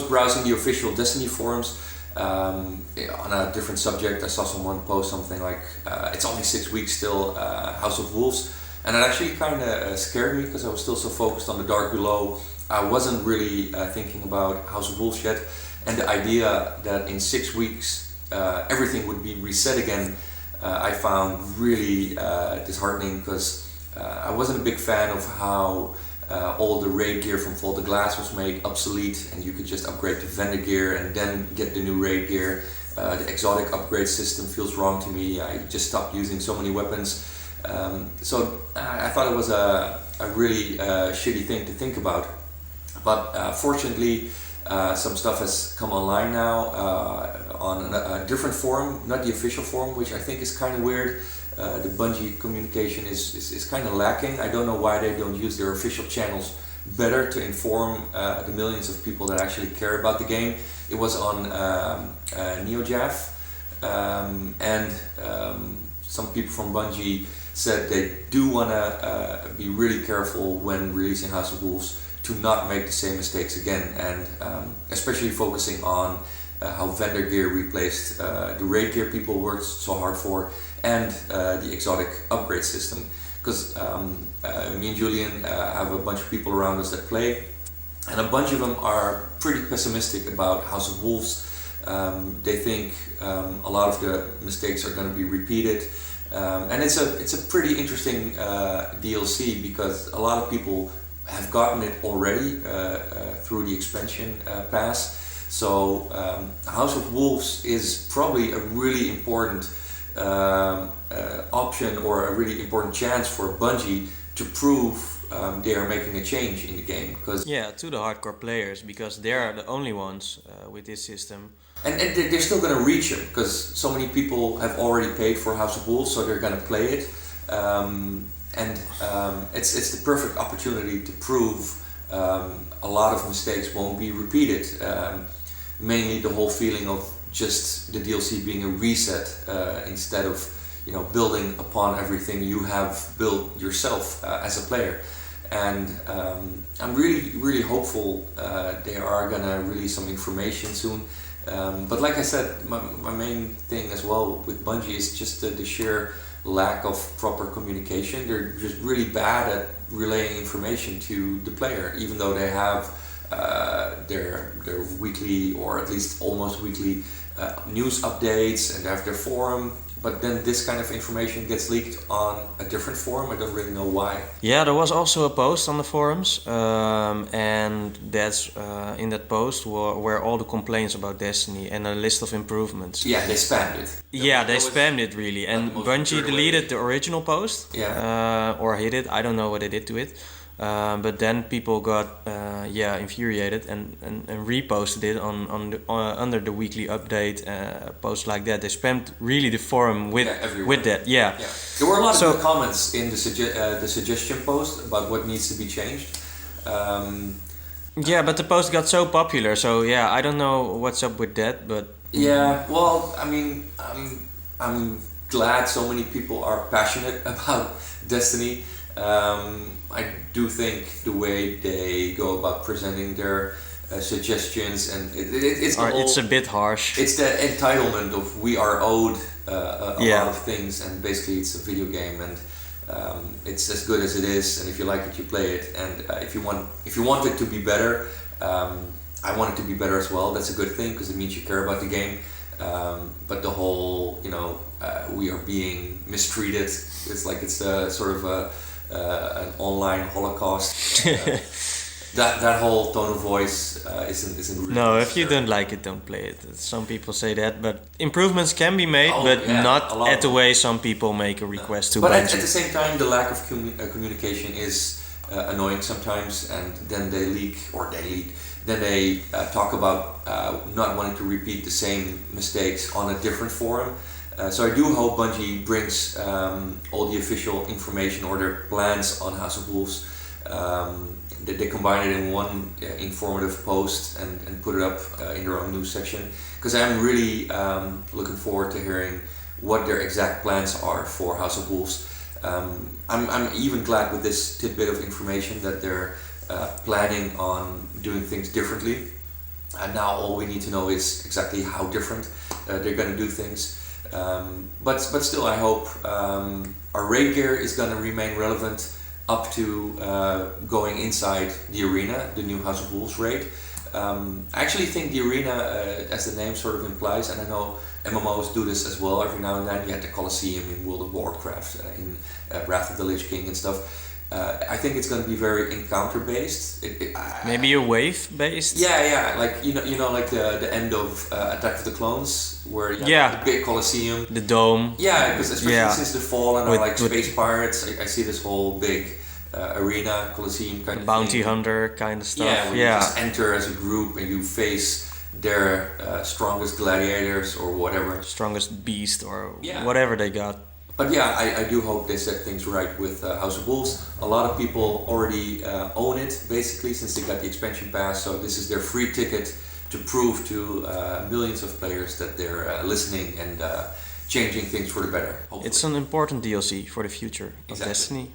browsing the official Destiny forums on a different subject. I saw someone post something like, it's only 6 weeks still, House of Wolves. And it actually kind of scared me because I was still so focused on the Dark Below. I wasn't really thinking about House of Wolves yet. And the idea that in 6 weeks everything would be reset again, I found really disheartening, because I wasn't a big fan of how all the raid gear from Vault of Glass was made obsolete, and you could just upgrade to vendor gear and then get the new raid gear. The exotic upgrade system feels wrong to me. I just stopped using so many weapons. So I thought it was a really shitty thing to think about. But fortunately, some stuff has come online now on a different forum, not the official forum, which I think is kind of weird. The Bungie communication is kind of lacking. I don't know why they don't use their official channels better to inform the millions of people that actually care about the game. It was on NeoJav, and some people from Bungie said they do want to be really careful when releasing House of Wolves to not make the same mistakes again, and especially focusing on how vendor gear replaced the raid gear people worked so hard for, and the exotic upgrade system. Because me and Julian have a bunch of people around us that play, and a bunch of them are pretty pessimistic about House of Wolves. They think a lot of the mistakes are going to be repeated, and it's a pretty interesting DLC, because a lot of people have gotten it already through the expansion pass. So House of Wolves is probably a really important option, or a really important chance for Bungie to prove they are making a change in the game. To the hardcore players, because they are the only ones with this system. And they're still going to reach it, because so many people have already paid for House of Wolves, so they're going to play it. It's the perfect opportunity to prove a lot of mistakes won't be repeated. Mainly the whole feeling of just the DLC being a reset instead of building upon everything you have built yourself as a player. And I'm really hopeful they are gonna release some information soon. But like I said, my main thing as well with Bungie is just the sheer lack of proper communication. They're just really bad at relaying information to the player, even though they have their weekly, or at least almost weekly, news updates, and they have their forum. But then this kind of information gets leaked on a different forum. I don't really know why. Yeah, there was also a post on the forums, and that's in that post were all the complaints about Destiny and a list of improvements. Yeah, they spammed it. They spammed it really, and Bungie deleted the original post, or hid it. I don't know what they did to it. But then people got infuriated and reposted it on under the weekly update posts like that. They spammed really the forum with that. Yeah. There were a lot of good comments in the suggestion post about what needs to be changed. But the post got so popular, so I don't know what's up with that, but well, I mean, I'm glad so many people are passionate about Destiny. I do think the way they go about presenting their suggestions, and it's a bit harsh. It's the entitlement of we are owed a lot of things, and basically it's a video game, and it's as good as it is, and if you like it, you play it, and if you want it to be better, I want it to be better as well. That's a good thing, because it means you care about the game. But the whole, we are being mistreated. It's like it's a sort of an online Holocaust. That whole tone of voice isn't really. No, if you don't like it, don't play it. Some people say that, but improvements can be made, not at the way some people make a request to. But at the same time, the lack of communication is annoying sometimes, and then they leak. Then they talk about not wanting to repeat the same mistakes on a different forum. So I do hope Bungie brings all the official information or their plans on House of Wolves. They combine it in one informative post and put it up in their own news section. Because I'm really looking forward to hearing what their exact plans are for House of Wolves. I'm even glad with this tidbit of information that they're planning on doing things differently. And now all we need to know is exactly how different they're going to do things. But still, I hope our raid gear is going to remain relevant up to going inside the arena, the new House of Wolves raid. I actually think the arena, as the name sort of implies, and I know MMOs do this as well every now and then. You had the Colosseum in World of Warcraft, in Wrath of the Lich King and stuff. I think it's going to be very encounter based. Maybe a wave based. Yeah, like like the end of Attack of the Clones, where you have the big Colosseum, the dome. Yeah, because especially since the fall and with Space Pirates, I see this whole big arena Colosseum kind of bounty hunter kind of stuff. Yeah, where you just enter as a group and you face their strongest gladiators or whatever, strongest beast or whatever they got. But yeah, I do hope they set things right with House of Wolves. A lot of people already own it, basically, since they got the expansion pass. So this is their free ticket to prove to millions of players that they're listening and changing things for the better, hopefully. It's an important DLC for the future of Destiny.